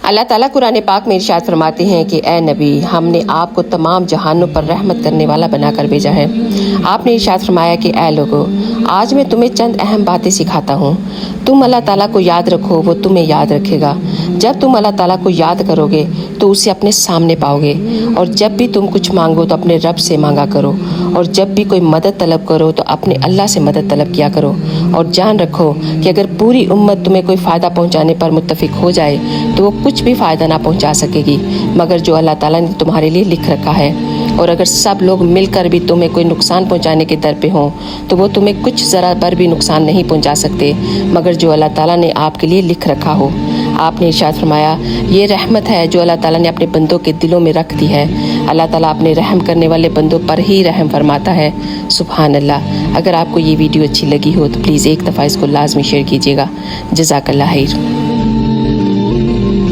اللہ تعالیٰ قرآن پاک میں ارشاد فرماتے ہیں کہ اے نبی، ہم نے آپ کو تمام جہانوں پر رحمت کرنے والا بنا کر بھیجا ہے۔ آپ نے ارشاد فرمایا کہ اے لوگو، آج میں تمہیں چند اہم باتیں سکھاتا ہوں، تم اللہ تعالیٰ کو یاد رکھو، وہ تمہیں یاد رکھے گا۔ جب تم اللہ تعالیٰ کو یاد کرو گے تو اسے اپنے سامنے پاؤ گے، اور جب بھی تم کچھ مانگو تو اپنے رب سے مانگا کرو، اور جب بھی کوئی مدد طلب کرو تو اپنے اللہ سے مدد طلب کیا کرو، اور جان رکھو کہ اگر پوری امت تمہیں کوئی فائدہ پہنچانے پر متفق ہو جائے تو وہ کچھ بھی فائدہ نہ پہنچا سکے گی مگر جو اللہ تعالیٰ نے تمہارے لیے لکھ رکھا ہے، اور اگر سب لوگ مل کر بھی تمہیں کوئی نقصان پہنچانے کے در پہ ہوں تو وہ تمہیں کچھ ذرا بر بھی نقصان نہیں پہنچا سکتے مگر جو اللہ تعالیٰ نے آپ کے لیے لکھ رکھا ہو۔ آپ نے ارشاد فرمایا، یہ رحمت ہے جو اللہ تعالیٰ نے اپنے بندوں کے دلوں میں رکھ دی ہے۔ اللہ تعالیٰ اپنے رحم کرنے والے بندوں پر ہی رحم فرماتا ہے۔ سبحان اللہ۔ اگر آپ کو یہ ویڈیو اچھی لگی ہو تو پلیز ایک دفعہ اس کو لازمی شیئر کیجیے گا۔ جزاک اللہ خیر۔